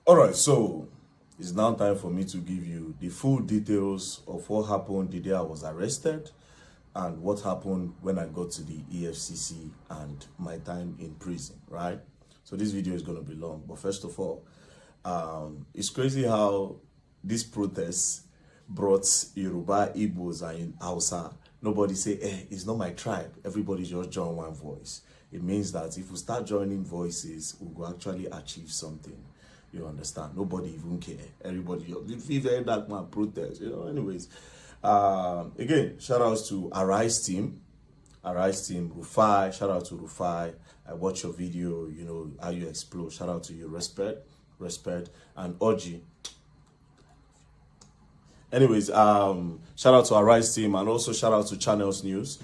All right, so it's now time for me to give you the full details of what happened the day I was arrested and what happened when I got to the EFCC and my time in prison, right? So this video is going to be long, but first of all, it's crazy how this protest brought Yoruba, Igbos, and Hausa. Nobody say, it's not my tribe. Everybody just join one voice. It means that if we start joining voices, we will actually achieve something. You understand? Nobody even care. Everybody, if very dark man protest, anyways. Again, shout outs to Arise team, Rufai, shout out to Rufai. I watch your video, how you explode. Shout out to you, respect, and Oji. Anyways, shout out to Arise team and also shout out to Channels News.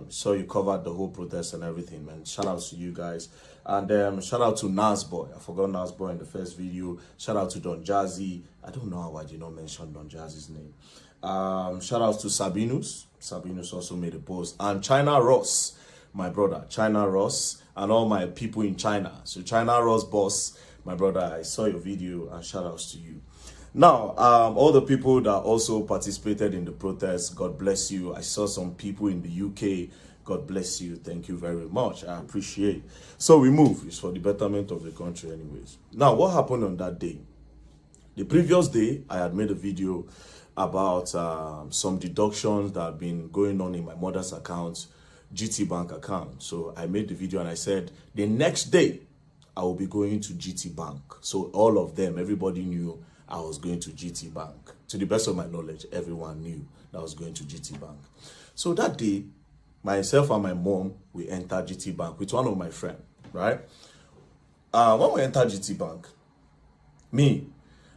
So you covered the whole protest and everything, man. Shout out to you guys. And shout out to Nasboy. I forgot Nasboy in the first video. Shout out to Don Jazzy. I don't know how I did not mention Don Jazzy's name. Shout out to Sabinus. Sabinus also made a post. And China Ross, my brother. China Ross and all my people in China. So China Ross boss, my brother, I saw your video and shout outs to you. Now, all the people that also participated in the protest, God bless you. I saw some people in the UK. God bless you. Thank you very much. I appreciate. So we move. It's for the betterment of the country anyways. Now, what happened on that day? The previous day, I had made a video about some deductions that have been going on in my mother's account, GTBank account. So I made the video and I said, the next day, I will be going to GTBank. So all of them, everybody knew I was going to GTBank. To the best of my knowledge, everyone knew that I was going to GTBank. So that day, myself and my mom, we entered GTBank with one of my friends, right? When we entered GTBank,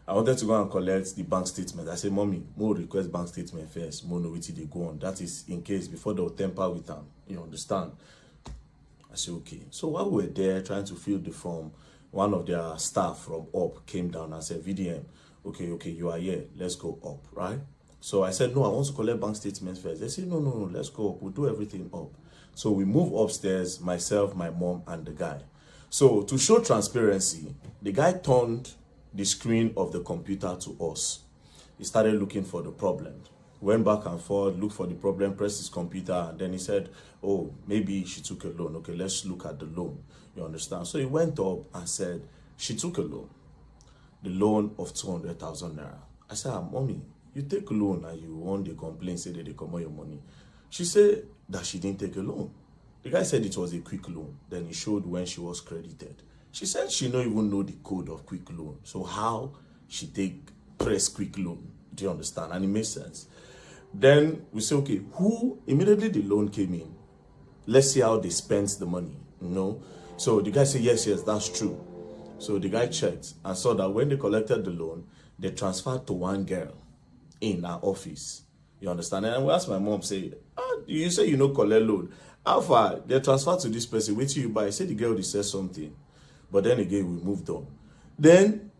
I wanted to go and collect the bank statement. I said, Mommy, more request bank statement first. More know what they go on. That is in case before they'll temper with them. You understand? I said, okay. So while we were there trying to fill the form, one of their staff from up came down and said, VDM, okay, you are here. Let's go up, right? So I said, no, I want to collect bank statements first. They said, no, let's go up. We'll do everything up. So we move upstairs, myself, my mom, and the guy. So to show transparency, the guy turned the screen of the computer to us. He started looking for the problem. Went back and forth, looked for the problem, pressed his computer, and then he said, oh, maybe she took a loan. Okay, let's look at the loan. You understand? So he went up and said, she took a loan. The loan of 200,000 naira. I said, Mommy, you take a loan and you want the complaint, say that they come on your money. She said that she didn't take a loan. The guy said it was a quick loan. Then he showed when she was credited. She said she don't even know the code of quick loan. So how she press quick loan? Do you understand? And it makes sense. Then we say, okay, immediately the loan came in. Let's see how they spent the money, So the guy said, yes, that's true. So the guy checked and saw that when they collected the loan, they transferred to one girl in our office. You understand? And we asked my mom, say, you say you know collect loan. How far? They transferred to this person. Wait till you buy. I said the girl they said something. But then again, we moved on. Then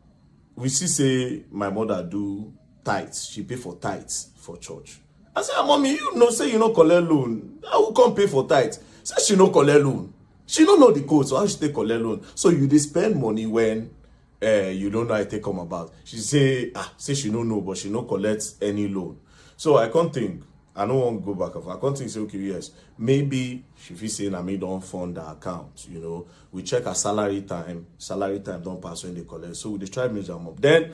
we say my mother do tithes. She pay for tithes for church. I said, Mommy, say you know collect loan. I will come pay for tithes. Say she no collect loan. She don't know the code, so how she take collect loan? So you dey spend money when you don't know how it take come about. She say she don't know, but she no collect any loan. So I can't think. I don't want to go back. I can't think, say, okay, yes. Maybe she feel saying I don't fund the account, We check her salary time. Salary time don't pass when they collect. So they try to measure them up. Then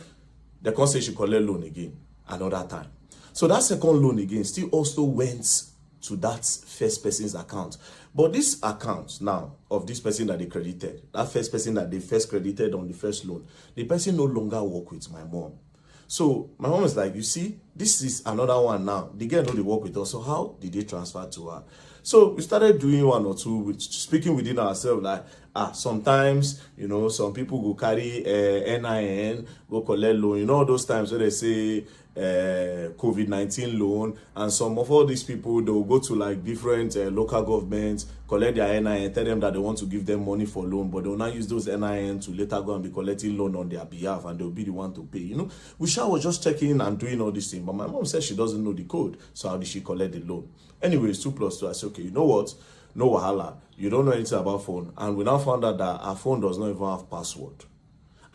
they can't say she collect loan again another time. So that second loan again still also went to that first person's account. But this account now of this person that they credited, that first person that they first credited on the first loan, the person no longer work with my mom. So my mom is like, you see, this is another one now. The girl know they work with us. So how did they transfer to her? So we started doing one or two, speaking within ourselves, like, sometimes, some people go carry NIN, go collect loan. All those times where they say COVID-19 loan, and some of all these people, they will go to like different local governments, collect their NIN, tell them that they want to give them money for loan, but they will not use those NIN to later go and be collecting loan on their behalf, and they'll be the one to pay. We was just checking and doing all these things, but my mom said she doesn't know the code, so how did she collect the loan? Anyways, 2 plus 2, I said, okay, you know what? No wahala. You don't know anything about phone. And we now found out that our phone does not even have password.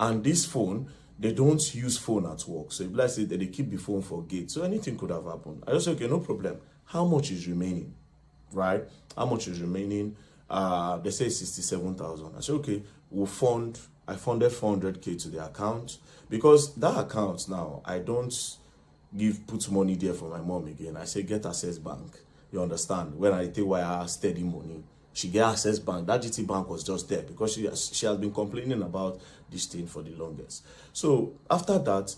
And this phone, they don't use phone at work. So if let's say that they keep the phone for gate, so anything could have happened. I just say, okay, no problem. How much is remaining? Right? How much is remaining? They say 67,000. I said, okay, I funded 400K to the account, because that account now, I don't put money there for my mom again. I say, get Access Bank. You understand? When I take wire steady money, she get Access Bank. That GTBank was just there because she has been complaining about this thing for the longest. So after that,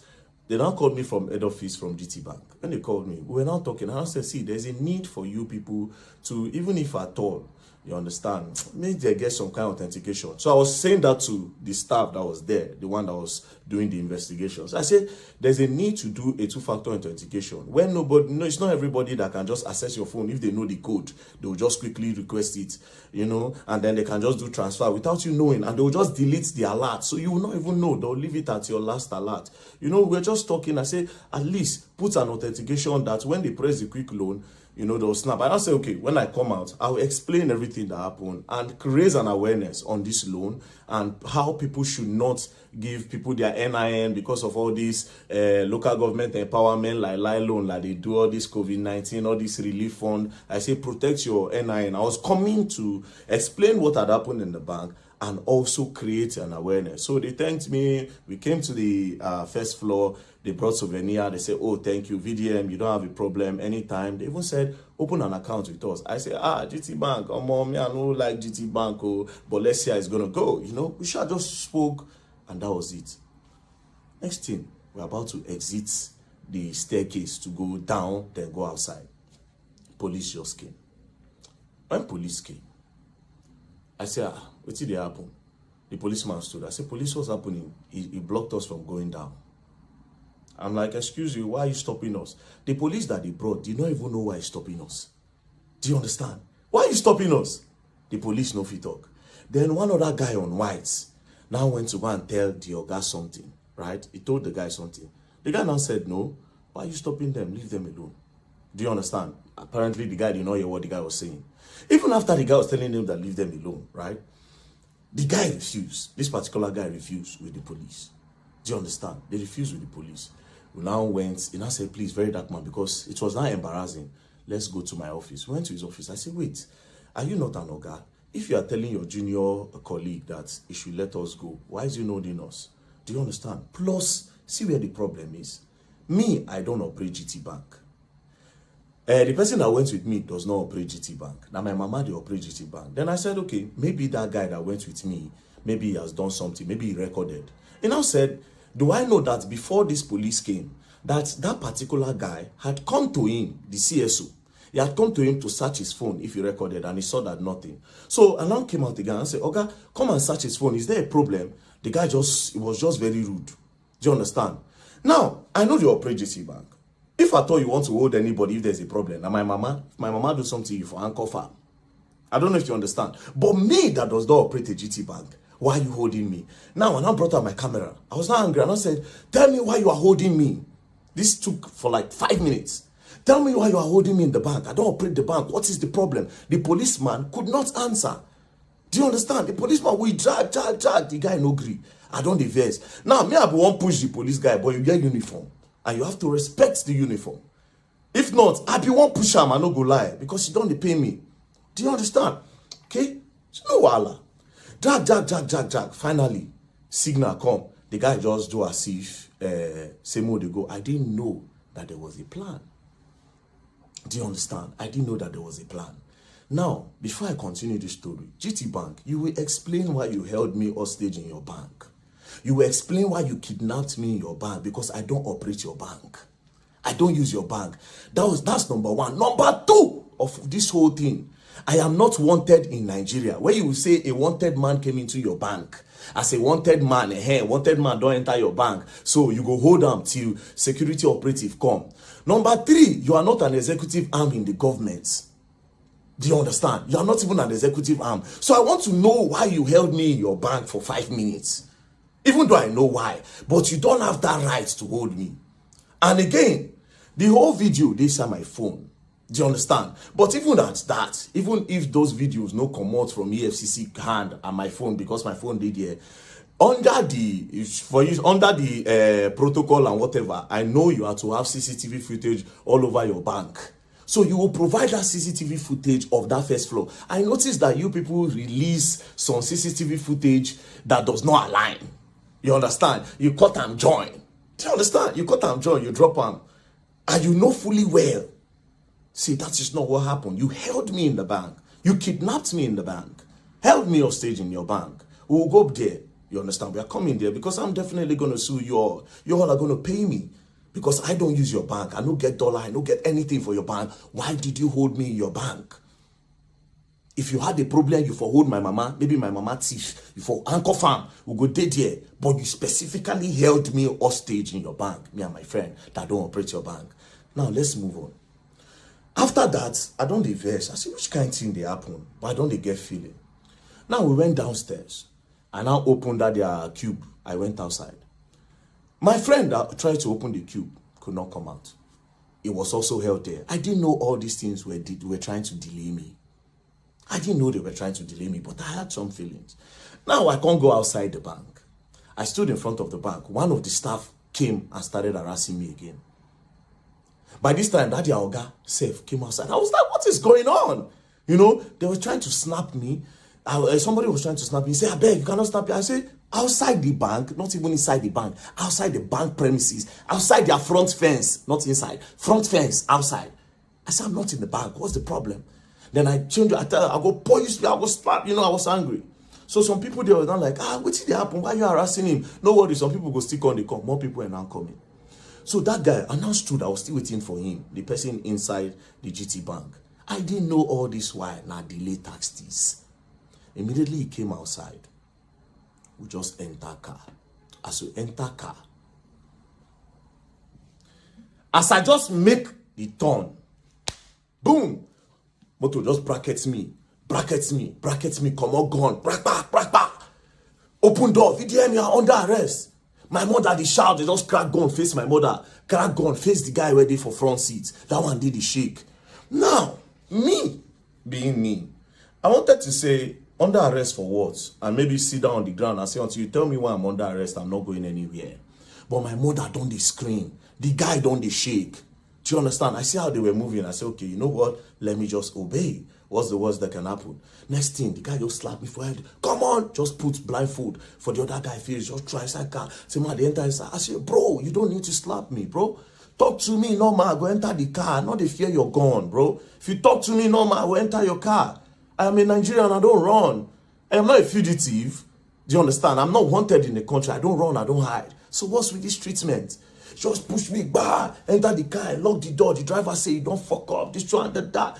they now called me from head office from GTBank. When they called me, we were now talking. And I said, see, there's a need for you people to, even if at all, you understand, maybe they get some kind of authentication. So I was saying that to the staff that was there, the one that was doing the investigations. I said, there's a need to do a two-factor authentication. When nobody, no, it's not everybody that can just access your phone. If they know the code, they will just quickly request it, you know, and then they can just do transfer without you knowing, and they will just delete the alert. So you will not even know. They'll leave it at your last alert. You know, we're just talking. I say, at least put an authentication that when they press the quick loan, you know, they'll snap. And I'll say, okay, when I come out, I'll explain everything that happened and raise an awareness on this loan and how people should not give people their NIN because of all these local government empowerment, like loan, like they do all this COVID-19, all this relief fund. I say, protect your NIN. I was coming to explain what had happened in the bank and also create an awareness. So they thanked me. We came to the first floor. They brought souvenir. They said, oh, thank you, VDM. You don't have a problem anytime. They even said, open an account with us. I said, GTBank. Oh, mom, I don't like GTBank. Oh, but let's see how it's going to go. You know, we should just spoke, and that was it. Next thing, we're about to exit the staircase to go down, then go outside. Police just came. When police came, I said, what did happen? The policeman stood. I said, police, what's happening? He blocked us from going down. I'm like, excuse you, why are you stopping us? The police that they brought did not even know why he's stopping us. Do you understand? Why are you stopping us? The police no fit talk. Then one other guy on whites now went to go and tell the Oga something, right? He told the guy something. The guy now said, no, why are you stopping them? Leave them alone. Do you understand? Apparently, the guy did not hear what the guy was saying. Even after the guy was telling him that leave them alone, right? The guy refused. This particular guy refused with the police. Do you understand? They refused with the police. We now went, he now said, please, very dark man, because it was now embarrassing. Let's go to my office. We went to his office. I said, wait, are you not an Oga? If you are telling your junior colleague that he should let us go, why is he not in us? Do you understand? Plus, see where the problem is. Me, I don't operate GTBank. The person that went with me does not operate GTBank. Now, my mama, they operate GTBank. Then I said, okay, maybe that guy that went with me, maybe he has done something, maybe he recorded. He now said, do I know that before this police came, that particular guy had come to him, the CSO. He had come to him to search his phone if he recorded, and he saw that nothing. So alarm came out again and said, Oga, come and search his phone. Is there a problem? The guy was just very rude. Do you understand? Now, I know you operate GTBank. If I thought you want to hold anybody if there's a problem, now my mama do something you for handcuff her. I don't know if you understand. But me that does not operate a GTBank, why are you holding me? Now, when I brought out my camera, I was not angry. And I said, tell me why you are holding me. This took for like 5 minutes. Tell me why you are holding me in the bank. I don't operate the bank. What is the problem? The policeman could not answer. Do you understand? The policeman, we drag. The guy no agree. I don't diverse. Now, me, I won't push the police guy, but you get uniform. And you have to respect the uniform. If not, I be one push him, I no go lie. Because you don't pay me. Do you understand? Okay? So no wala. Drag. Finally, signal come. The guy just do as if same way they go. I didn't know that there was a plan. Do you understand? I didn't know that there was a plan. Now, before I continue this story, GTBank, you will explain why you held me hostage in your bank. You will explain why you kidnapped me in your bank, because I don't operate your bank. I don't use your bank. That's number one. Number two of this whole thing, I am not wanted in Nigeria. Where you will say a wanted man came into your bank. As a wanted man, wanted man don't enter your bank. So you go hold them till security operative come. Number three, you are not an executive arm in the government. Do you understand? You are not even an executive arm. So I want to know why you held me in your bank for 5 minutes. Even though I know why. But you don't have that right to hold me. And again, the whole video, they say my phone. Do you understand? But even at that, even if those videos no come out from EFCC hand and my phone, because my phone did here, under the protocol and whatever, I know you have to have CCTV footage all over your bank. So you will provide that CCTV footage of that first floor. I noticed that you people release some CCTV footage that does not align. You understand? You cut and join. Do you understand? You cut and join, you drop them. And you know fully well. See, that is not what happened. You held me in the bank. You kidnapped me in the bank. Held me hostage in your bank. We will go up there. You understand? We are coming there because I'm definitely going to sue you all. You all are going to pay me. Because I don't use your bank. I don't get dollar. I don't get anything for your bank. Why did you hold me in your bank? If you had a problem, you for hold my mama. Maybe my mama thief. You for anchor farm. We go dead here. But you specifically held me hostage in your bank. Me and my friend that don't operate your bank. Now, let's move on. After that, I don't diverse. I see which kind of thing they happen. But I don't they get feeling. Now, we went downstairs. I now opened that their cube. I went outside. My friend that tried to open the cube could not come out. It was also held there. I didn't know all these things were trying to delay me. I didn't know they were trying to delay me, but I had some feelings. Now I can't go outside the bank. I stood in front of the bank. One of the staff came and started harassing me again. By this time, that Oga self came outside. I was like, what is going on? You know, they were trying to snap me. Somebody was trying to snap me. He said, I beg, you cannot snap me. I said, outside the bank, not even inside the bank, outside the bank premises, outside their front fence, not inside, front fence, outside. I said, I'm not in the bank. What's the problem? Then I changed, I go, police me, I go slap, you know, I was angry. So some people, they were not like, what did they happen? Why are you harassing him? No worry, some people go stick on the come. More people are now coming. So that guy, I now stood, I was still waiting for him, the person inside the GTBank. I didn't know all this while, now delay taxes. Immediately he came outside. We just enter car. As we enter car, as I just make the turn, boom, motor just brackets me, come on, gone, brack. Open door, video me, are under arrest. My mother, the shout, they just crack gun, face my mother, crack gun, face the guy ready for front seat. That one did the shake. Now, me, being me, I wanted to say, under arrest for what? And maybe sit down on the ground and say, until you tell me why I'm under arrest, I'm not going anywhere. But my mother don't they scream. The guy don't they shake. Do you understand? I see how they were moving. I said, okay, you know what? Let me just obey. What's the worst that can happen? Next thing, the guy just slapped me for head. Come on, just put blindfold for the other guy face. Just try inside car. Say, man, they enter inside. I said, bro, you don't need to slap me, bro. Talk to me normal. Go enter the car. Not the fear you're gone, bro. If you talk to me normal, I will enter your car. I am a Nigerian, I don't run. I am not a fugitive. Do you understand? I'm not wanted in the country. I don't run, I don't hide. So what's with this treatment? Just push me, bah, enter the car, lock the door. The driver say, don't fuck up, this one, that.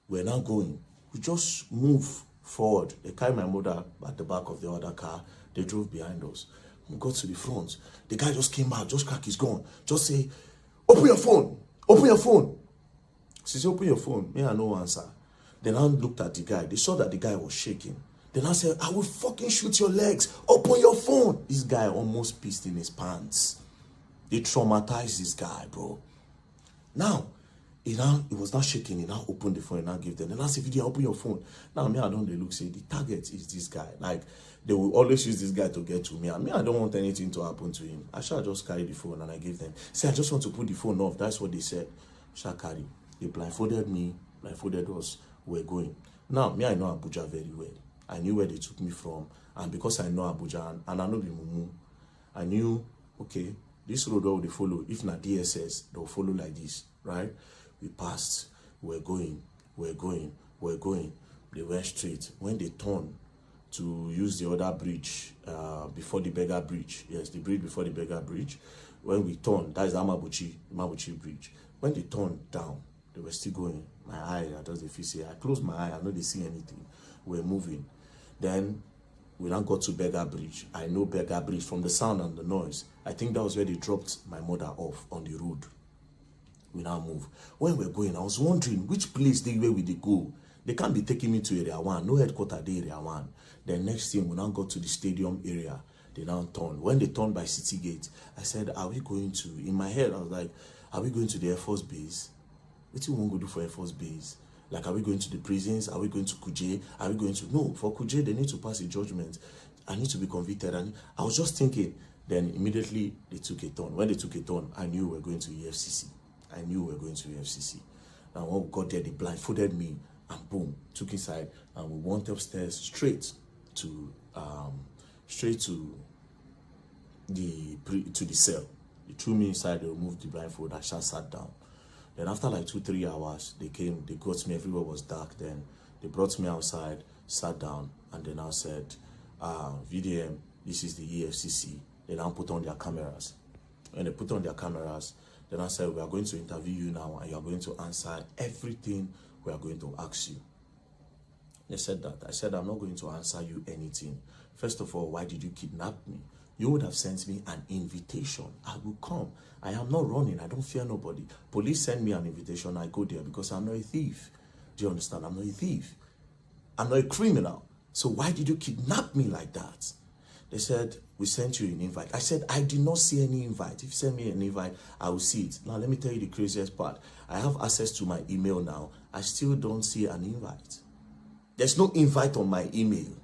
We're now going. We just move forward. They carry my mother at the back of the other car. They drove behind us. We got to the front. The guy just came out, just crack his gun. Just say, open your phone. Open your phone. She said, open your phone. Me, I no answer. Then I looked at the guy. They saw that the guy was shaking. Then I said, I will fucking shoot your legs. Open your phone. This guy almost pissed in his pants. They traumatized this guy, bro. Now, he was not shaking. He now opened the phone and now gave them. Then I said, Video, open your phone. Now, me, I don't look, say, the target is this guy. Like, they will always use this guy to get to me. And me, I don't want anything to happen to him. I shall just carry the phone and I gave them. Say, I just want to put the phone off. That's what they said. Shall carry. They blindfolded me, blindfolded us. We're going. Now, me, I know Abuja very well. I knew where they took me from. And because I know Abuja and I know the Mumu, I knew, okay, this road will they follow. If not DSS, they'll follow like this, right? We passed. We're going. They went straight. When they turned to use the other bridge, before the Beggar Bridge, yes, the bridge before the Beggar Bridge, when we turned, that is the Mabuchi Bridge. When they turned down, they were still going. My eye, I just if you see, I closed my eye, I know they see anything. We're moving. Then we now got to Beggar Bridge. I know Beggar Bridge from the sound and the noise. I think that was where they dropped my mother off on the road. We now move. When we're going, I was wondering which place where will they go. They can't be taking me to Area 1. No headquarters there, Area 1. Then next thing, we now got to the stadium area. They now turned. When they turned by City Gate, I said, are we going to, in my head, I was like, are we going to the Air Force Base? What do you want to do for Air Force Base? Like, are we going to the prisons? Are we going to Kuje? Are we going to... No, for Kuje, they need to pass a judgment. I need to be convicted. And I was just thinking. Then immediately they took a turn. When they took a turn, I knew we were going to EFCC. I knew we were going to EFCC. Now when we got there, they blindfolded me and boom, took inside, and we went upstairs straight to the cell. They threw me inside, they removed the blindfold, I just sat down. Then after like 2-3 hours, they came, they got me, everywhere was dark. Then they brought me outside, sat down, and then I said, VDM, this is the EFCC. They now put on their cameras. When they put on their cameras, then I said, we are going to interview you now, and you are going to answer everything we are going to ask you. They said that. I said, I'm not going to answer you anything. First of all, why did you kidnap me? You would have sent me an invitation. I will come. I am not running. I don't fear nobody. Police send me an invitation. I go there because I'm not a thief. Do you understand? I'm not a thief. I'm not a criminal. So why did you kidnap me like that? They said, we sent you an invite. I said, I did not see any invite. If you send me an invite, I will see it. Now, let me tell you the craziest part. I have access to my email now. I still don't see an invite. There's no invite on my email.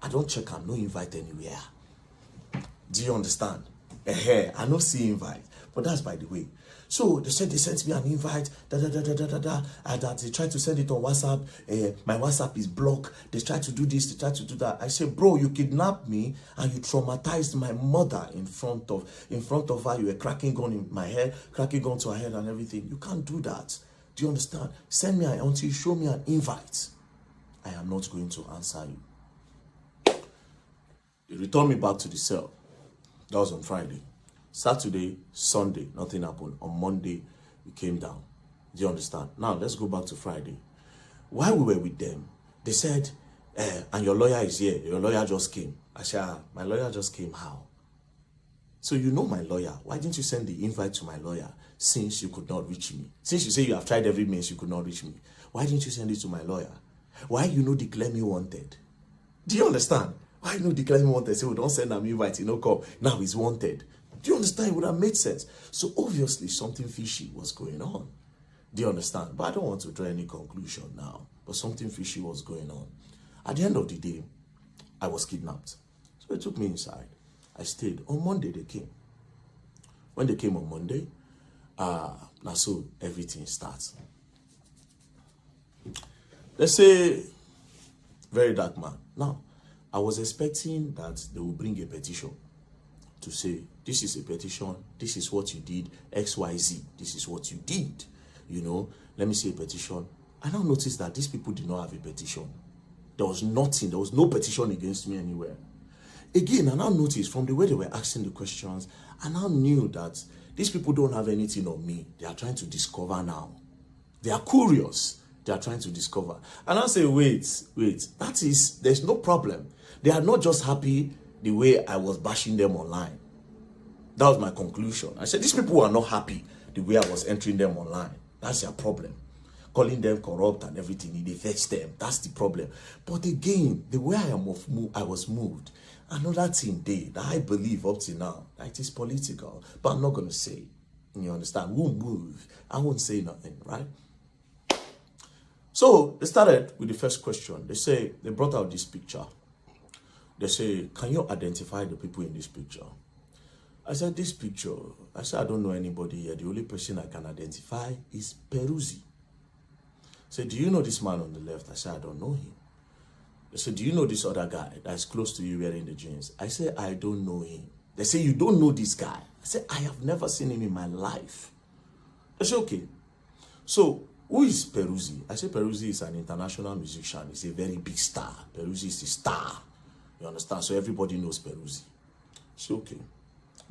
I don't check. I'm no invite anywhere. Do you understand? I don't see invite. But that's by the way. So they said they sent me an invite, and that they tried to send it on WhatsApp. My WhatsApp is blocked. They tried to do this, they tried to do that. I said, bro, you kidnapped me and you traumatized my mother in front of her. You were cracking gun in my head, cracking gun to her head and everything. You can't do that. Do you understand? Send me until you show me an invite. I am not going to answer you. They returned me back to the cell. That was on Friday. Saturday, Sunday, nothing happened. On Monday, we came down. Do you understand? Now, let's go back to Friday. While we were with them, they said, and your lawyer is here. Your lawyer just came. I said, my lawyer just came. How? So you know my lawyer. Why didn't you send the invite to my lawyer since you could not reach me? Since you say you have tried every means, you could not reach me. Why didn't you send it to my lawyer? Why declare me wanted? Do you understand? Why declare me wanted? Say, we don't send an invite, come. Now he's wanted. Do you understand? It would have made sense. So obviously something fishy was going on. Do you understand? But I don't want to draw any conclusion now. But something fishy was going on. At the end of the day, I was kidnapped. So they took me inside. I stayed. On Monday they came. When they came on Monday, now so everything starts. Let's say, very dark man. Now, I was expecting that they will bring a petition to say, this is a petition, this is what you did, XYZ, this is what you did. Let me see a petition. I now noticed that these people did not have a petition. There was nothing, there was no petition against me anywhere. Again, I now noticed from the way they were asking the questions, I now knew that these people don't have anything on me. They are trying to discover now. They are curious. They are trying to discover. And I say, wait, there's no problem. They are not just happy the way I was bashing them online. That was my conclusion. I said, these people are not happy the way I was entering them online. That's their problem. Calling them corrupt and everything, it affects them. That's the problem. But again, the way I was moved, another thing that I believe up to now, that it is political. But I'm not going to say, you understand? Won't move. I won't say nothing, right? So they started with the first question. They brought out this picture. They say, can you identify the people in this picture? I said, this picture, I don't know anybody here. The only person I can identify is Peruzzi. Say, do you know this man on the left? I said, I don't know him. They said, do you know this other guy that's close to you wearing the jeans? I said, I don't know him. They say, you don't know this guy? I said, I have never seen him in my life. They said, okay. So, who is Peruzzi? I said, Peruzzi is an international musician. He's a very big star. Peruzzi is a star. You understand? So everybody knows Peruzzi. So, okay.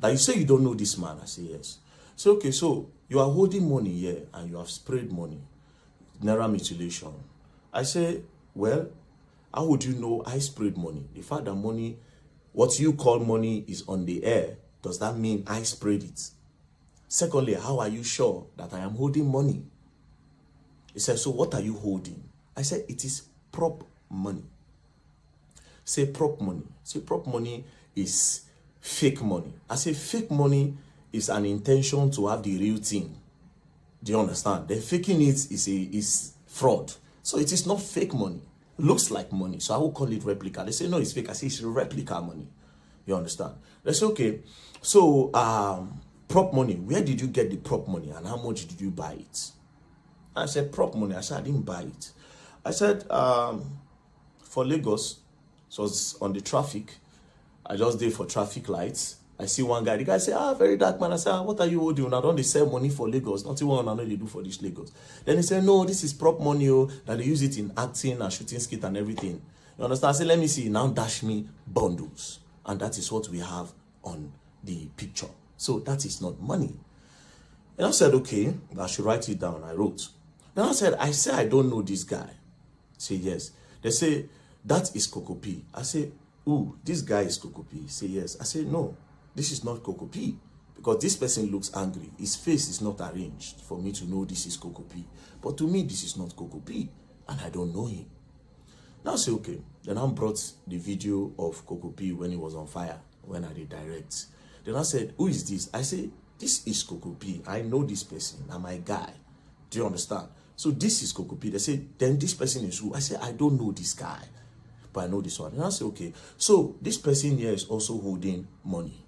Now you say you don't know this man. I say, yes. So, okay, so you are holding money here and you have sprayed money. Naira mutilation. I say, well, how would you know I sprayed money? The fact that money, what you call money, is on the air, does that mean I sprayed it? Secondly, how are you sure that I am holding money? He said, so what are you holding? I said, it is prop money. Say prop money. Say prop money is fake money. I say fake money is an intention to have the real thing. Do you understand? The faking it is fraud. So it is not fake money. looks like money, so I will call it replica. They say no, it's fake. I say it's replica money. You understand? They say okay, so prop money, where did you get the prop money and how much did you buy it? I said prop money. I said I didn't buy it. I said for Lagos, so it's on the traffic. I just did for traffic lights. I see one guy. The guy say, very dark man. I say, what are you holding? I don't they sell money for Lagos. Not even I know they do for this Lagos. Then he said, no, this is prop money. Oh, that they use it in acting and shooting skit and everything. You understand? I said, let me see. Now dash me bundles. And that is what we have on the picture. So that is not money. And I said, okay, I should write it down. I wrote. Then I said, I don't know this guy. Say, yes. They say, that is Coco P. I say, ooh, this guy is Coco P. Say, yes. I say, no, this is not Coco P. Because this person looks angry. His face is not arranged for me to know this is Coco P. But to me, this is not Coco P. And I don't know him. Now I say, okay. Then I brought the video of Coco P when he was on fire, when I did direct. Then I said, who is this? I say, this is Coco P. I know this person. I'm my guy. Do you understand? So this is Coco P. They say, then this person is who? I say, I don't know this guy, but I know this one. And I say, okay. So this person here is also holding money.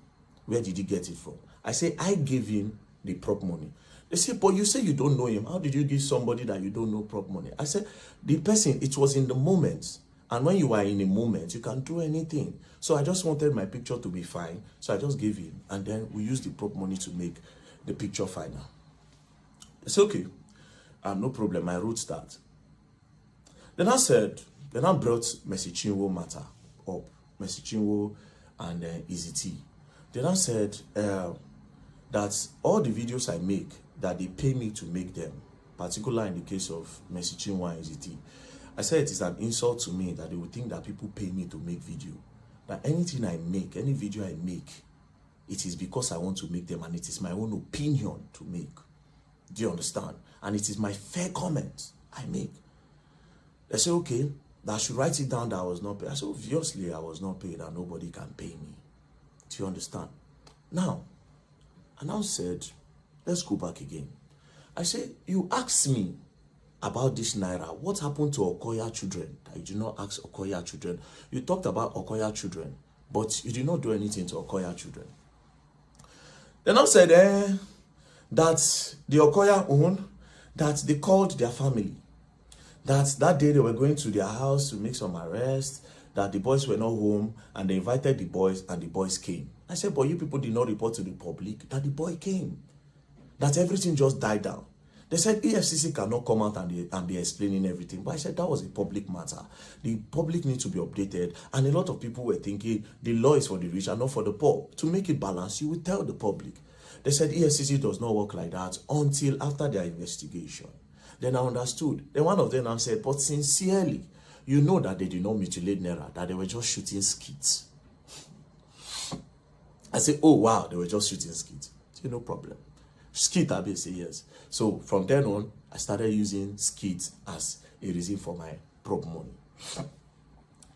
Where did he get it from? I say, I gave him the prop money. They say, but you say you don't know him. How did you give somebody that you don't know prop money? I said, the person, it was in the moment. And when you are in a moment, you can do anything. So I just wanted my picture to be fine. So I just gave him. And then we used the prop money to make the picture final. It's okay. No problem. I wrote that. Then I said, then I brought Mercy Chinwo matter up. Mercy Chinwo and Easy T. Then I said that all the videos I make, that they pay me to make them, particularly in the case of Mercy Chinwo and Easy T. I said it is an insult to me that they would think that people pay me to make video. That anything I make, any video I make, it is because I want to make them and it is my own opinion to make. Do you understand? And it is my fair comment I make. They say, okay, that I should write it down that I was not paid. I said, obviously I was not paid and nobody can pay me. Do you understand? Now, I now said, let's go back again. I said, you asked me about this Naira. What happened to Okoya children? You did not ask Okoya children. You talked about Okoya children, but you did not do anything to Okoya children. Then I said, that the Okoya own, that they called their family. That day they were going to their house to make some arrests, that the boys were not home, and they invited the boys, and the boys came. I said, but you people did not report to the public that the boy came. That everything just died down. They said EFCC cannot come out and be explaining everything. But I said that was a public matter. The public needs to be updated. And a lot of people were thinking the law is for the rich and not for the poor. To make it balanced, you will tell the public. They said EFCC does not work like that until after their investigation. Then I understood. Then one of them now said, but sincerely, you know that they did not mutilate Naira, that they were just shooting skits. I said, oh wow, they were just shooting skits. I said, no problem. Skit, I say yes. So from then on, I started using skit as a reason for my prop money.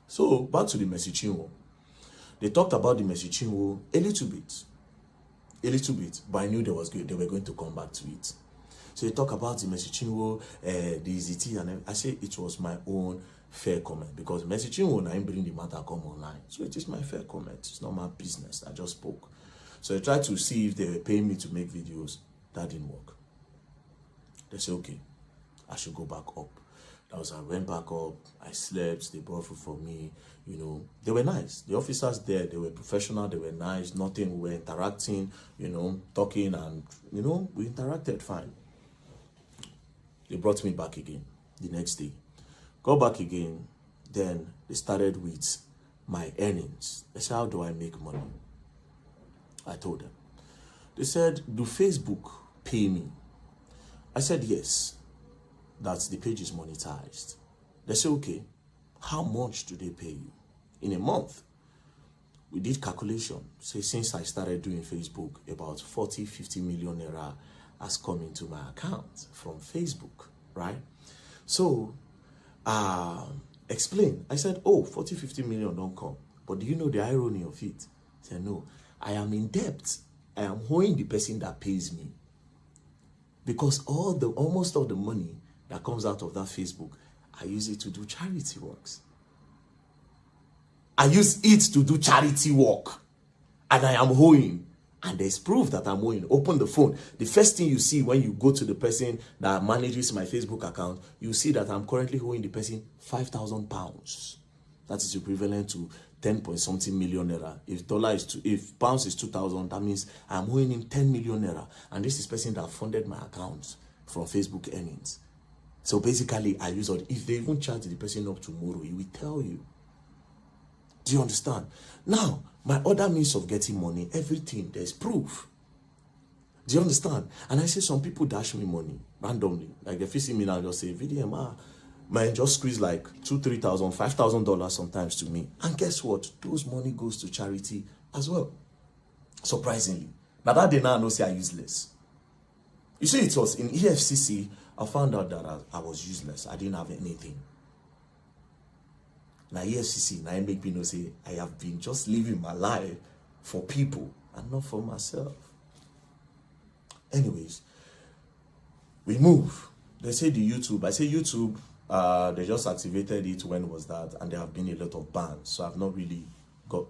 So back to the Mercy Chinwo. They talked about the Mercy Chinwo a little bit, but I knew they were going to come back to it. So they talk about the Mercy Chinwo, the EZT, and I say it was my own fair comment because Mercy Chinwo now bring the matter come online. So it is my fair comment. It's not my business. I just spoke. So I tried to see if they were paying me to make videos. That didn't work. They said, okay, I should go back up. That was, I went back up, I slept, they brought food for me, you know. They were nice. The officers there, they were professional, they were nice, nothing, we were interacting, you know, talking and, you know, we interacted fine. They brought me back again the next day. Go back again, then they started with my earnings. They said, how do I make money? I told them. They said, do Facebook pay me? I said, yes, that the page is monetized. They said, okay, how much do they pay you? In a month, we did calculation. Say, since I started doing Facebook, about 40-50 million naira has come into my account from Facebook, right? So, explain. I said, oh, 40-50 million don't come. But do you know the irony of it? I said, no, I am in debt. I am owing the person that pays me. Because almost all the money that comes out of that Facebook, I use it to do charity works. I use it to do charity work. And I am owing. And there's proof that I'm owing. Open the phone. The first thing you see when you go to the person that manages my Facebook account, you see that I'm currently owing the person £5,000. That is equivalent to 10 point something million naira. If pounds is 2,000, that means I'm owing him 10 million naira. And this is person that funded my account from Facebook earnings. So basically, I use all. If they even charge the person up tomorrow, he will tell you. Do you understand? Now, my other means of getting money, everything, there's proof. Do you understand? And I say some people dash me money randomly. Like if you see me now, just say, VDM, man, just squeeze like $2,000, $3,000, $5,000 sometimes to me. And guess what? Those money goes to charity as well. Surprisingly. Now that day now I know say I useless. You see, it was in EFCC, I found out that I was useless. I didn't have anything. Now EFCC, now I make me know say I have been just living my life for people and not for myself. Anyways, we move. They say the YouTube. I say YouTube, they just activated it. When was that? And there have been a lot of bans. So I've not really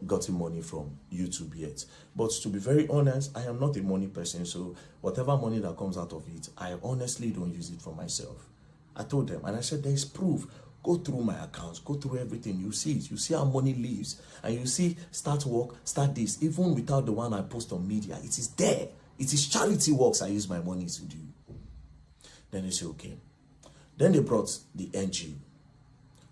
gotten money from YouTube yet. But to be very honest, I am not a money person. So whatever money that comes out of it, I honestly don't use it for myself. I told them, and I said, there is proof. Go through my accounts, go through everything. You see it. You see how money leaves. And you see, start work, start this. Even without the one I post on media, it is there. It is charity works I use my money to do. Then they say, okay. Then they brought the NGO.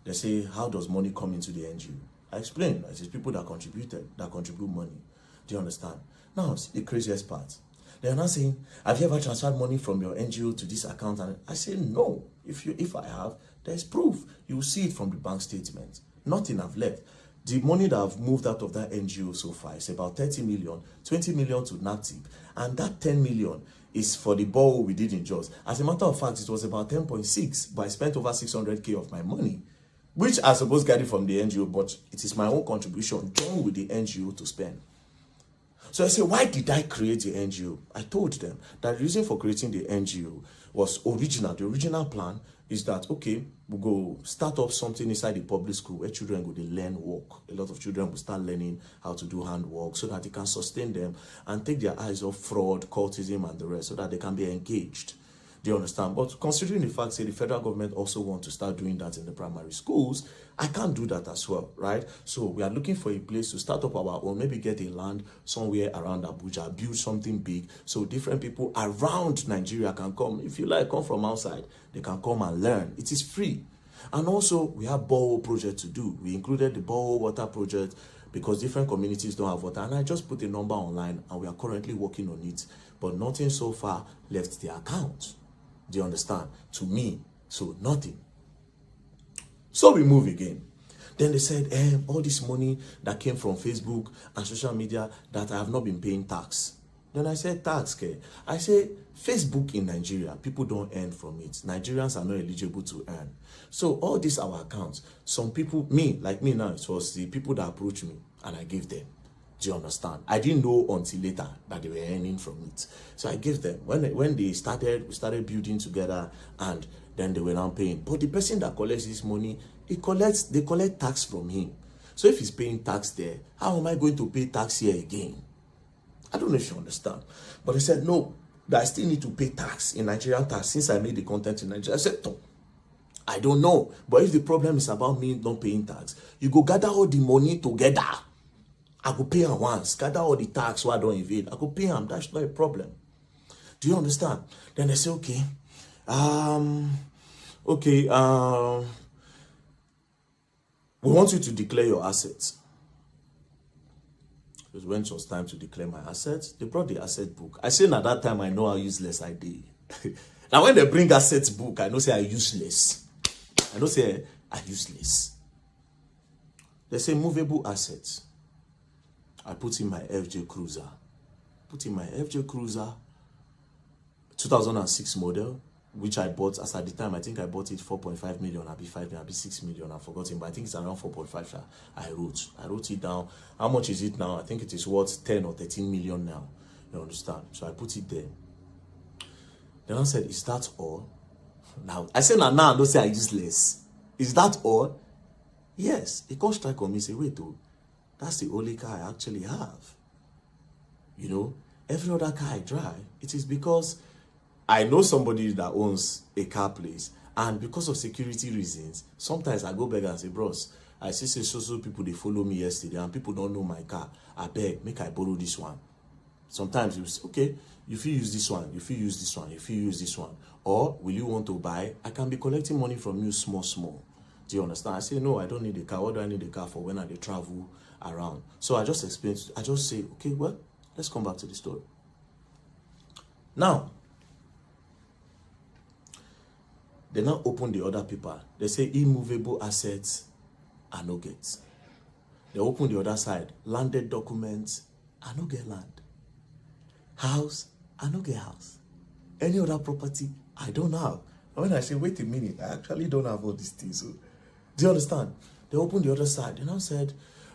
They say, how does money come into the NGO? I explained. It is people that contribute money. Do you understand? Now, see the craziest part. They are not saying, have you ever transferred money from your NGO to this account? And I say, no. If I have, there's proof. You will see it from the bank statement. Nothing I've left. The money that I've moved out of that NGO so far is about 30 million, 20 million to dnapped. And that 10 million is for the borrow we did in Jos. As a matter of fact, it was about 10.6, but I spent over 600K of my money, which I suppose get it from the NGO, but it is my own contribution done with the NGO to spend. So I say, why did I create the NGO? I told them that the reason for creating the NGO was original. The original plan is that, okay, we'll go start up something inside the public school where children go to learn work. A lot of children will start learning how to do handwork so that it can sustain them and take their eyes off fraud, cultism, and the rest so that they can be engaged. Do you understand? But considering the fact that the federal government also want to start doing that in the primary schools, I can't do that as well, right? So we are looking for a place to start up our own, maybe get a land somewhere around Abuja, build something big so different people around Nigeria can come. If you like, come from outside, they can come and learn. It is free. And also, we have borehole project to do. We included the borehole water project because different communities don't have water. And I just put a number online and we are currently working on it. But nothing so far left the account. Do you understand? To me, so nothing. So we move again. Then they said, all this money that came from Facebook and social media that I have not been paying tax. Then I said, tax, okay. I say, Facebook in Nigeria, people don't earn from it. Nigerians are not eligible to earn. So all these our accounts, some people, like me now, it was the people that approached me and I gave them. Do you understand? I didn't know until later that they were earning from it. So I gave them. When they started, we started building together and then they were now paying. But the person that collects this money, they collect tax from him. So if he's paying tax there, how am I going to pay tax here again? I don't know if you understand. But they said, no, that I still need to pay tax in Nigerian tax since I made the content in Nigeria. I said, no, I don't know. But if the problem is about me not paying tax, you go gather all the money together. I could pay him once, gather all the tax so I don't evade. I could pay him, that's not a problem. Do you understand? Then they say, okay, we want you to declare your assets. It was when it was time to declare my assets. They brought the asset book. I say at that time, I know how useless I did. Now when they bring assets book, I know say I useless. I know say I useless. They say movable assets. I put in my FJ Cruiser. 2006 model, which I bought as at the time. I think I bought it 4.5 million, I'll be 5 million, I'll be 6 million. I've forgotten, but I think it's around 4.5. I wrote it down. How much is it now? I think it is worth 10 or 13 million now. You understand? So I put it there. Then I said, is that all? Now I said, now don't say I useless. Is that all? Yes. He can't strike on me, say, wait, oh, that's the only car I actually have. You know, every other car I drive, it is because I know somebody that owns a car place, and because of security reasons, sometimes I go back and say, bros, I see say so people, they follow me yesterday, and people don't know my car. I beg, make I borrow this one. Sometimes you say, okay, if you use this one, if you use this one, if you use this one, or will you want to buy? I can be collecting money from you small. Do you understand? I say, no, I don't need a car. What do I need a car for when I travel around? So I just explain, I just say, okay, well, let's come back to the story. Now, they now open the other paper. They say immovable assets are no get. They open the other side. Landed documents are no get land. House, I no get house. Any other property, I don't have. And when I say, wait a minute, I actually don't have all these things. So, do you understand? They opened the other side. They now said,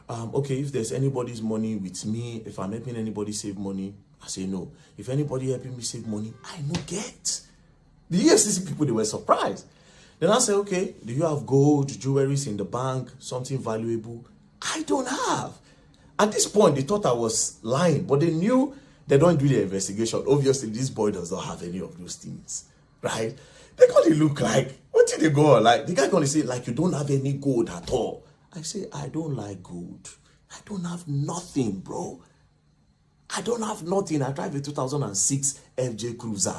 okay, if there's anybody's money with me, if I'm helping anybody save money, I say no. If anybody helping me save money, I no get. The EFCC people, they were surprised. Then I say, okay, do you have gold, jewelries in the bank, something valuable? I don't have. At this point, they thought I was lying, but they knew they don't do the investigation. Obviously, this boy does not have any of those things, right? They're going to look like, what did they go on? Like, the guy going to say, like, you don't have any gold at all. I say, I don't like gold. I don't have nothing, bro. I don't have nothing. I drive a 2006 FJ Cruiser.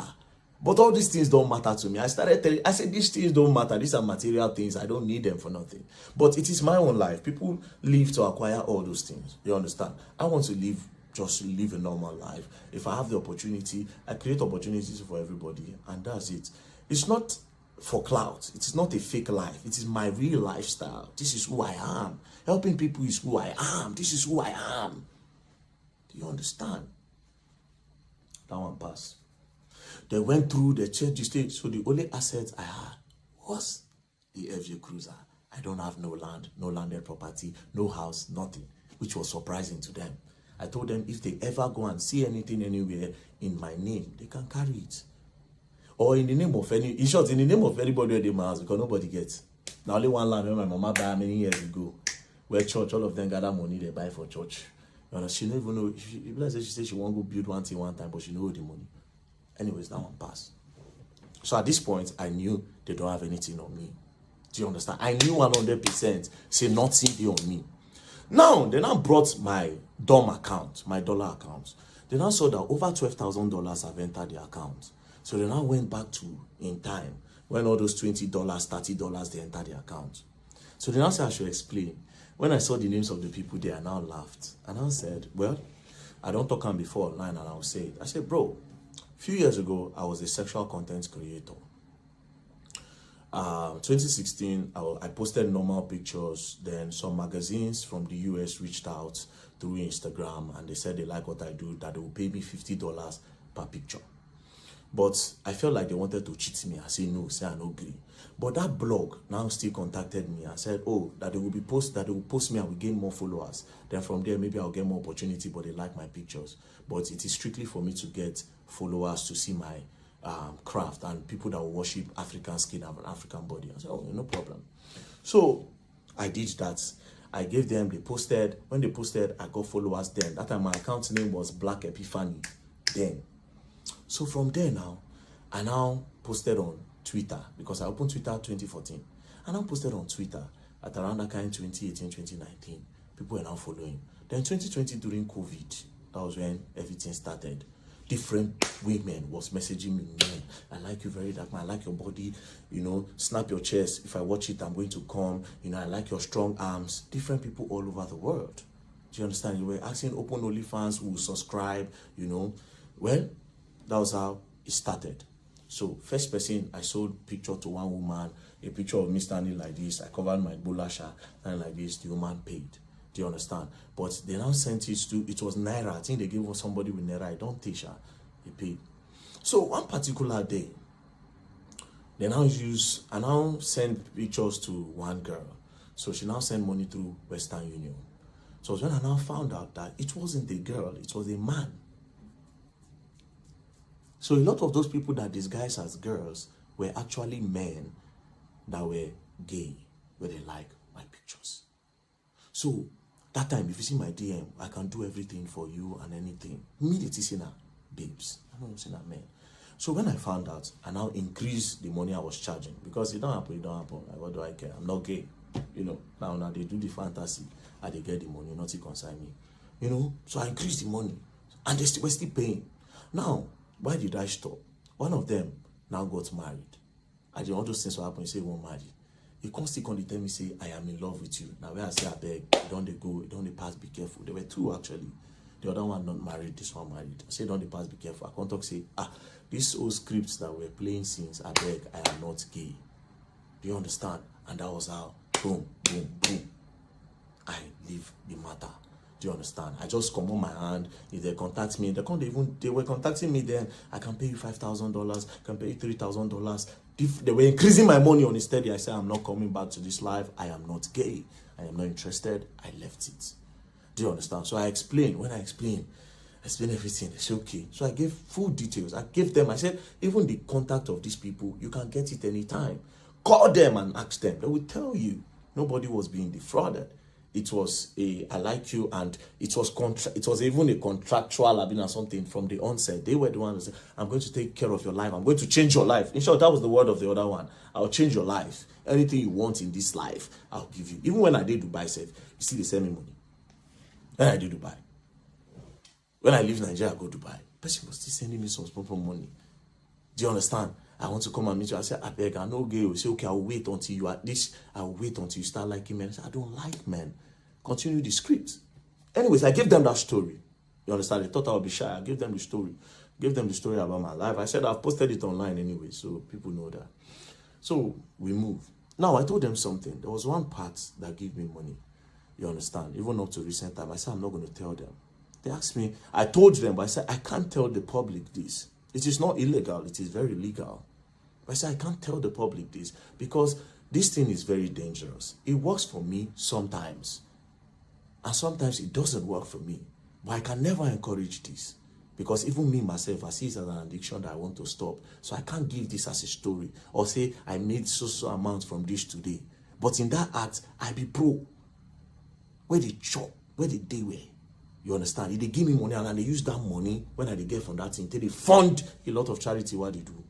But all these things don't matter to me. I started telling, I said, these things don't matter. These are material things. I don't need them for nothing. But it is my own life. People live to acquire all those things. You understand? I want to live, just live a normal life. If I have the opportunity, I create opportunities for everybody. And that's it. It's not for clout. It is not a fake life. It is my real lifestyle. This is who I am. Helping people is who I am. This is who I am. Do you understand? That one passed. They went through, they checked the state. So the only asset I had was the FJ Cruiser. I don't have no land, no landed property, no house, nothing, which was surprising to them. I told them if they ever go and see anything anywhere in my name, they can carry it. Or in the name of any, in short, in the name of anybody in my house, because nobody gets. Now only one land when my mama died many years ago, where church, all of them gather money they buy for church. You know, she don't even know, she said she won't go build one thing one time, but she know the money. Anyways, that one passed. So at this point, I knew they don't have anything on me. Do you understand? I knew 100%, say nothing there on me. Now, they now brought my DOM account, my dollar account. They now saw that over $12,000 have entered the account. So they now went back to in time, when all those $20, $30, they entered the account. So they now said I should explain. When I saw the names of the people there, I now laughed. And I said, well, I don't talk on before online, and I'll say it. I said, bro, a few years ago, I was a sexual content creator. 2016, I posted normal pictures. Then some magazines from the US reached out through Instagram, and they said they like what I do, that they will pay me $50 per picture. But I felt like they wanted to cheat me. I said no, say I no agree. But that blog now still contacted me and said, oh, that they will post me, I will gain more followers. Then from there, maybe I'll get more opportunity, but they like my pictures. But it is strictly for me to get followers to see my craft and people that will worship African skin and African body. I said, oh, no problem. So I did that. I gave them, they posted. When they posted, I got followers then. That time my account name was Black Epiphany then. So from there now, I now posted on Twitter, because I opened Twitter 2014. I now posted on Twitter at around that kind 2018, 2019. People were now following. Then 2020 during COVID, that was when everything started. Different women was messaging me, man, I like you very dark, man, I like your body, you know, snap your chest. If I watch it, I'm going to come. You know, I like your strong arms. Different people all over the world. Do you understand? You were asking open OnlyFans who will subscribe, you know. Well, that was how it started. So first person, I sold picture to one woman, a picture of me standing like this. I covered my bulasha and like this. The woman paid. Do you understand? But they now sent it to, it was Naira. I think they gave somebody with Naira. I don't teach her. He paid. So one particular day, they now I now send pictures to one girl. So she now sent money through Western Union. So when I now found out that it wasn't a girl, it was a man. So a lot of those people that disguise as girls were actually men that were gay. where they like my pictures. So that time, if you see my DM, I can do everything for you and anything. Immediately say na babes. I don't say na men. So when I found out, I now increased the money I was charging, because it don't happen. Like, what do I care? I'm not gay. Now they do the fantasy and they get the money, nothing concern me. So I increased the money and they were still paying. Now, why did I stop? One of them now got married. I did all those things what happen. He say he won't marry. He constantly tell me, say, I am in love with you. Now where I say, I beg, don't they go, don't they pass, be careful. There were two actually. The other one not married, this one married. I say, don't they pass, be careful. I can't talk, say, these old scripts that we're playing since, I beg, I am not gay. Do you understand? And that was how, boom, boom, boom, I leave the matter. Do you understand? I just come on my hand. If they contact me, they were contacting me then. I can pay you $5,000, can pay you $3,000. They were increasing my money on it steady. I said, I'm not coming back to this life. I am not gay. I am not interested. I left it. Do you understand? So I explained. When I explained everything. They said, okay. So I gave full details. I gave them, I said, even the contact of these people, you can get it anytime. Call them and ask them. They will tell you. Nobody was being defrauded. It was I like you, and it was even a contractual or something from the onset. They were the ones who said, I'm going to take care of your life. I'm going to change your life. In short, that was the word of the other one. I'll change your life. Anything you want in this life, I'll give you. Even when I did Dubai, said, you see, they send me money. When I did Dubai. When I leave Nigeria, I go to Dubai. Person was still sending me some small money. Do you understand? I want to come and meet you. I said, I beg, I know gay. You say, okay, I'll wait until you are this. I'll wait until you start liking men. I said, I don't like men. Continue the script. Anyways, I gave them that story. You understand? They thought I would be shy. I gave them the story. Gave them the story about my life. I said, I've posted it online anyway, so people know that. So we moved. Now, I told them something. There was one part that gave me money. You understand? Even up to recent time, I said, I'm not going to tell them. They asked me, I told them, but I said, I can't tell the public this. It is not illegal. It is very legal. But I said, I can't tell the public this because this thing is very dangerous. It works for me sometimes. And sometimes it doesn't work for me. But I can never encourage this. Because even me, myself, I see it as an addiction that I want to stop. So I can't give this as a story. Or say, I made so amount from this today. But in that act, I be pro. Where they chop, where they were. You understand? If they give me money and they use that money, when I get from that thing, they fund a lot of charity, what they do.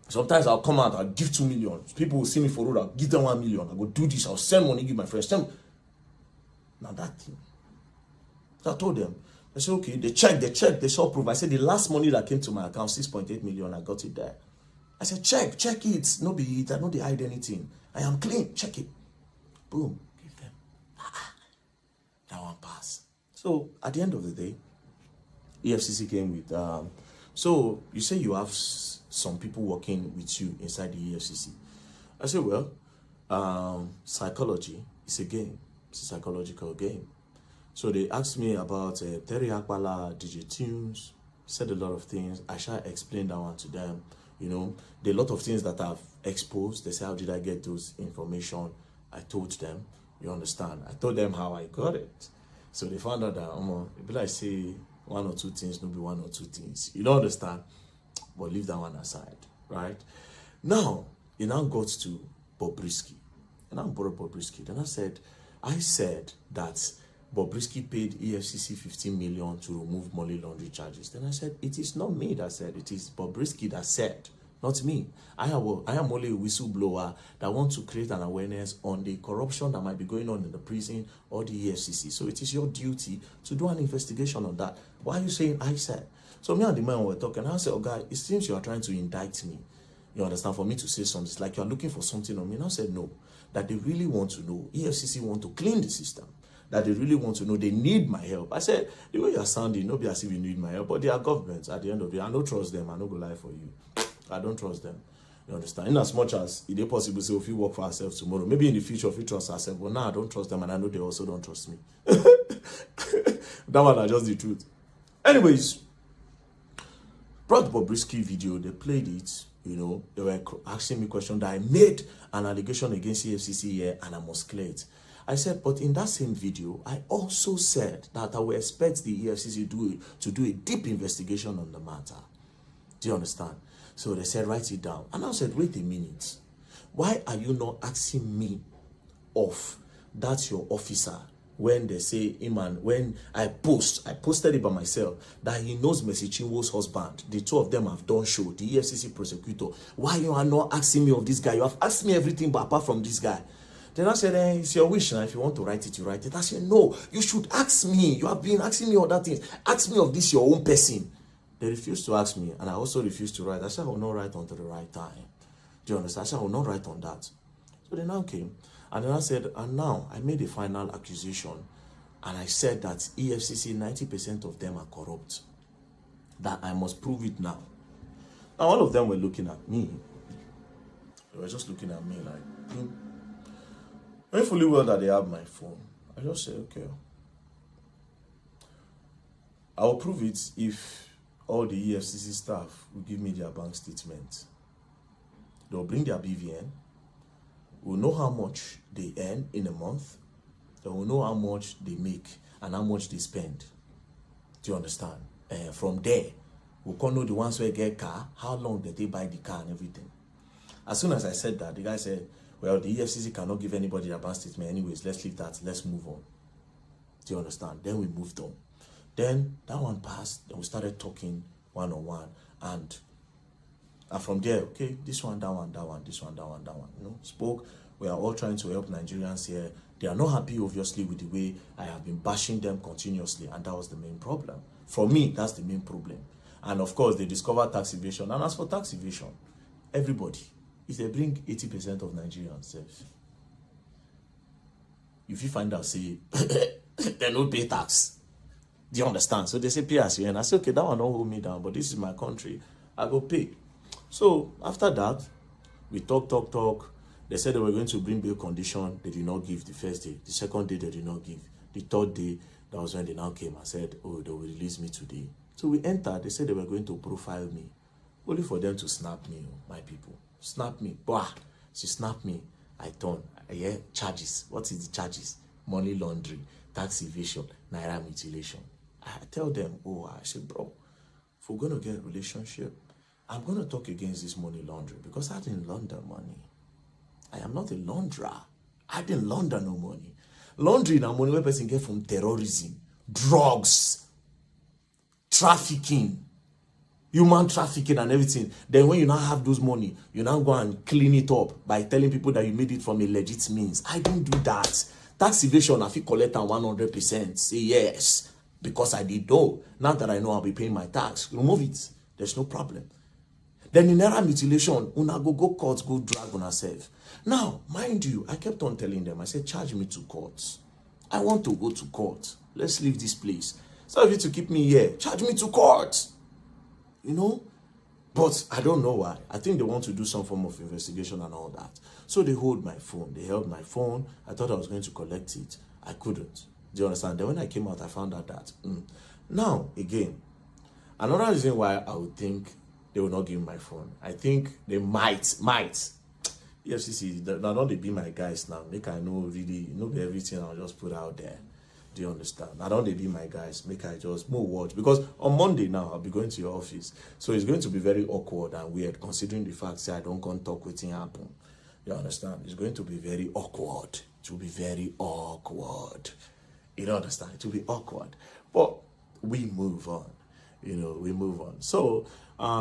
Sometimes I'll come out, I'll give 2 million. People will see me for road, I'll give them 1 million. I'll go do this, I'll send money, give my friends. Now that thing. So I told them, I said, okay, they checked, they saw proof. I said, the last money that came to my account, 6.8 million, I got it there. I said, check it. No be it, I know they hide anything. I am clean, check it. Boom, give them. That one pass. So at the end of the day, EFCC came with, so you say you have some people working with you inside the EFCC. I said, well, psychology is a game. It's a psychological game. So they asked me about Terry Akbala, DJ Tunes, said a lot of things. I shall explain that one to them. You know, there are a lot of things that I've exposed. They say, how did I get those information? I told them, you understand? I told them how I got it. So they found out that, it be like say one or two things, no be one or two things. You don't understand? But leave that one aside, right? Now, it now got to Bobrisky. And I borrowed Bobrisky. Then I said that Bobrisky paid EFCC 15 million to remove money laundering charges. Then I said, it is not me that said, it is Bobrisky that said, not me. I am only a whistleblower that wants to create an awareness on the corruption that might be going on in the prison or the EFCC. So it is your duty to do an investigation on that. Why are you saying I said? So me and the man were talking. I said, oh God, it seems you are trying to indict me. You understand? For me to say something, it's like you are looking for something on me. And I said, no. That they really want to know. EFCC want to clean the system. That they really want to know. They need my help. I said, the way you are sounding, nobody as if you need my help. But they are governments at the end of the day. I don't trust them. I don't go lie for you. I don't trust them. You understand? In as much as it is possible, say, if we work for ourselves tomorrow, maybe in the future, if we trust ourselves, but now I don't trust them, and I know they also don't trust me. That one is just the truth. Anyways, brought Bobrisky video, they played it, you know, they were asking me questions that I made an allegation against EFCC here, and I must clear it. I said, but in that same video, I also said that I will expect the EFCC to do a deep investigation on the matter. Do you understand? So they said, write it down. And I said, wait a minute. Why are you not asking me of that your officer when they say him, and when I posted it by myself that he knows Mercy Chinwo's husband. The two of them have done show, the EFCC prosecutor. Why you are not asking me of this guy? You have asked me everything but apart from this guy. Then I said, it's your wish now. If you want to write it, you write it. I said, no, you should ask me. You have been asking me other things. Ask me of this your own person. They refused to ask me, and I also refused to write. I said, I will not write until the right time. Do you understand? I said, I will not write on that. So they now came, and then I said, and now I made a final accusation, and I said that EFCC, 90% of them are corrupt. That I must prove it now. Now, all of them were looking at me. They were just looking at me like, knowing fully well that they have my phone. I just said, okay, I will prove it if all the EFCC staff will give me their bank statement. They'll bring their BVN. We'll know how much they earn in a month. They will know how much they make and how much they spend. Do you understand? From there, we can know the ones who get car, how long did they buy the car and everything. As soon as I said that, the guy said, well, the EFCC cannot give anybody a bank statement anyways. Let's leave that. Let's move on. Do you understand? Then we moved on. Then that one passed. Then we started talking one-on-one. And from there, okay, this one, that one, that one, this one, that one, that one. You know, spoke. We are all trying to help Nigerians here. They are not happy, obviously, with the way I have been bashing them continuously. And that was the main problem. For me, that's the main problem. And of course, they discovered tax evasion. And as for tax evasion, everybody, if they bring 80% of Nigerians, if you find out, say, they don't pay tax. Do you understand? So they say, pay as you earn. I say, okay, that one don't hold me down, but this is my country. I go pay. So after that, we talk. They said they were going to bring bail condition. They did not give the first day. The second day, they did not give. The third day, that was when they now came and said, oh, they will release me today. So we entered. They said they were going to profile me. Only for them to snap me, my people. Snap me. Bah! She snapped me. I turn. I hear charges. What is the charges? Money laundering, tax evasion, naira mutilation. I tell them, I said, bro, if we're going to get a relationship, I'm going to talk against this money laundering because I didn't launder money. I am not a launderer. I didn't launder no money. Laundering and money where person get from terrorism, drugs, trafficking, human trafficking and everything. Then when you now have those money, you now go and clean it up by telling people that you made it from a legit means. I don't do that. Tax evasion, I feel collect 100%. Say yes, because I did know. Now that I know I'll be paying my tax, remove it. There's no problem. Then in naira mutilation, una go court, go drag on herself. Now, mind you, I kept on telling them, I said, charge me to court. I want to go to court. Let's leave this place. So if you to keep me here, charge me to court. You know? But I don't know why. I think they want to do some form of investigation and all that. So they hold my phone. They held my phone. I thought I was going to collect it. I couldn't. Do you understand? Then when I came out, I found out that. Now, again, another reason why I would think they will not give me my phone. I think they might. EFCC, now don't they be my guys now. Make I know really, be everything I'll just put out there. Do you understand? Now don't they be my guys. Make I just more watch. Because on Monday now, I'll be going to your office. So it's going to be very awkward and weird considering the fact that I don't come talk with him happen. You understand? It's going to be very awkward. It will be very awkward. You don't understand? It will be awkward. But we move on. We move on. So,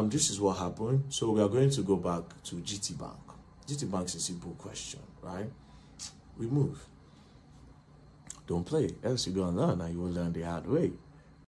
this is what happened. So we are going to go back to GTBank. GTBank is a simple question, right? We move. Don't play, else you don't learn and you will learn the hard way.